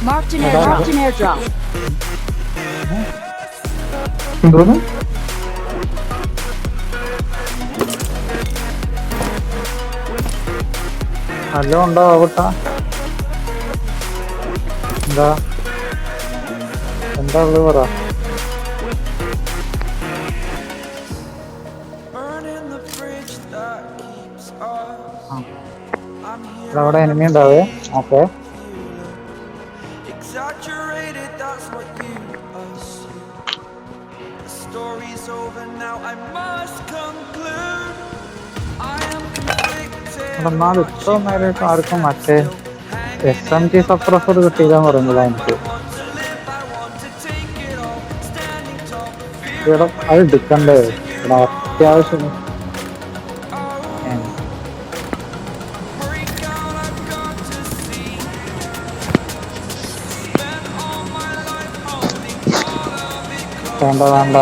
Marked an airdrop. എന്തോന്ന് hello ഉണ്ടോ ആവട്ടാ എന്താ എന്താ ഉള്ളത് പറ അവിടെ എനിമി ഉണ്ടാവേ ഓക്കെ എന്നാൽ ഇത്ര നേരമായിട്ട് ആർക്കും മറ്റേ SMG സപ്രസർ കിട്ടിയില്ലെന്ന് പറയുന്നില്ല എനിക്ക് ഇവിടെ അത് എടുക്കണ്ടേ ഇവിടെ അത്യാവശ്യം വേണ്ട വേണ്ട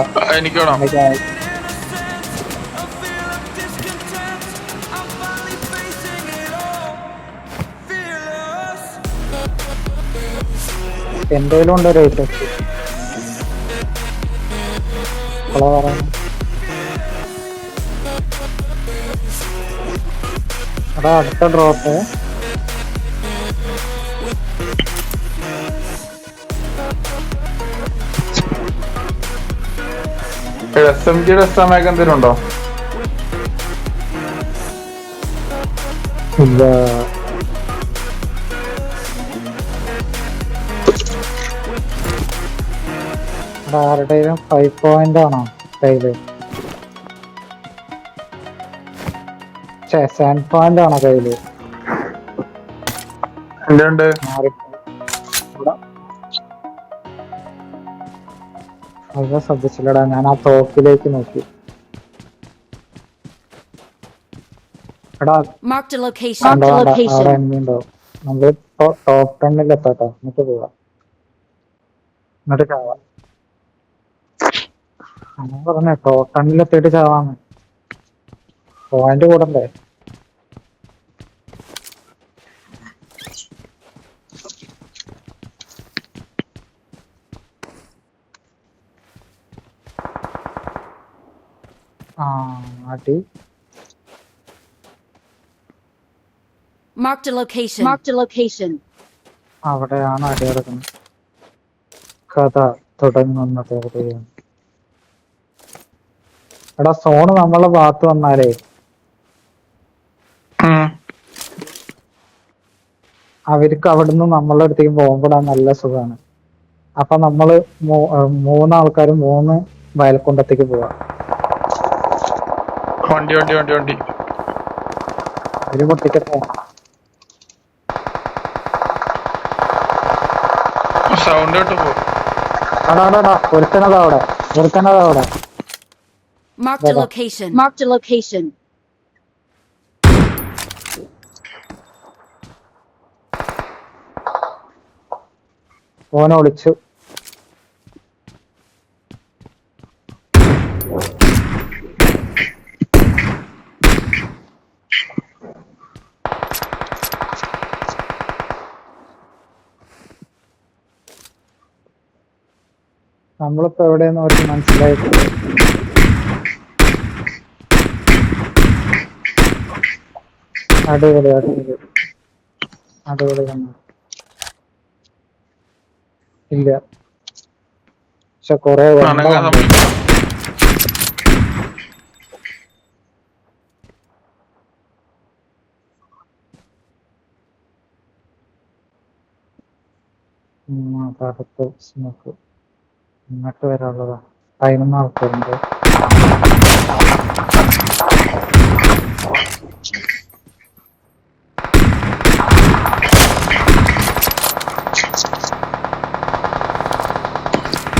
എന്തേലും ഉണ്ട് റേറ്റ് അതാ അടുത്ത ഡ്രോപ്പ് SMGയുടെ എക്സാമൊക്കെ എന്തെങ്കിലും ഉണ്ടോ? ഇല്ല ആരുടെയും 5 പോയിന്റ് ആണോ കയ്യില് 7 പോയിന്റ് ആണോ കയ്യില് എന്തുണ്ട് അത് ശ്രദ്ധിച്ചില്ലടാ ഞാൻ ആ തോക്കിലേക്ക് നോക്കി എടാ അവിടെ enemy ഉണ്ടാവും നമ്മള് ടോപ്പ് 10 എത്താട്ടോ എന്നിട്ട് പോവാം എന്നിട്ട് ചാവാം അങ്ങനെ പറഞ്ഞേ ടോപ്പ് 10 എത്തിയിട്ട് ചാവാന്ന് പോയിന്റ് കൂടണ്ടേ അടി Marked a location. അവിടെയാണ് അടി കിടക്കുന്നത് കഥ തുടങ്ങുന്നത് എവിടെയാണ് എടാ സോണ് നമ്മളെ ഭാഗത്ത് വന്നാലേ അവർക്ക് അവിടുന്ന് നമ്മളെ അടുത്തേക്ക് പോകുമ്പോഴാ നല്ല സുഖമാണ് അപ്പൊ നമ്മള് 3 ആൾക്കാരും 3 വയൽക്കൊണ്ടത്തേക്ക് പോവാ വണ്ടി അവര് പൊട്ടിക്കട്ടെ സൗണ്ട് കേട്ട് പോ ഒരുത്തനതാ അവിടെ Marked a location. ഓനെ ഒളിച്ചു നമ്മളിപ്പോ എവിടെയെന്ന് അവർക്ക് മനസ്സിലായിട്ട് അടിപൊളി തന്നെ ഇല്ല പക്ഷെ കൊറേ അടിപൊളി. 1 തകർത്ത് സ്മോക്ക് ഇങ്ങോട്ട് വരാനുള്ളതാ. 11 ആൾക്കാരുണ്ട്.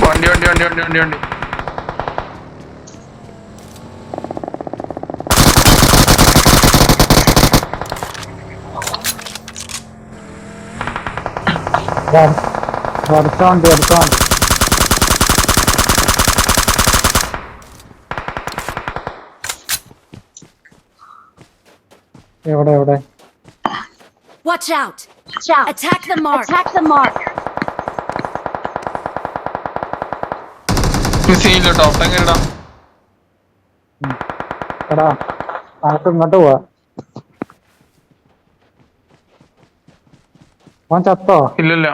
വണ്ടി വണ്ടി വണ്ടി വണ്ടി വണ്ടി വണ്ടി അടുത്ത വണ്ടി എവിടെ Watch out! Attack the mark! Attack the mark! സീനില്ല ടോപ്പ് ടാങ്ക് ഇടാം. എടാ ആൾക്ക് ഇങ്ങോട്ട് പോവാ. അവൻ ചത്തോ? ഇല്ലല്ല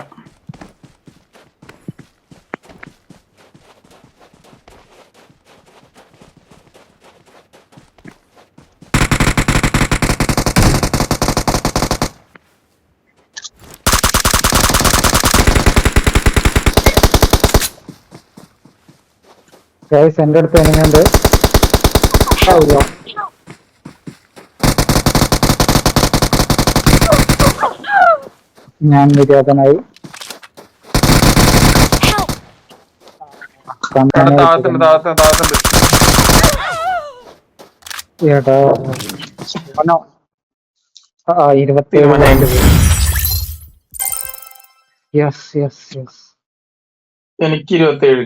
ഗൈസ് എന്റെ അടുത്ത് എങ്ങനെയുണ്ട്? ഞാൻ നിര്യാതനായി. താഴത്തുണ്ട് എടാ 27 യെസ് എനിക്ക് 27.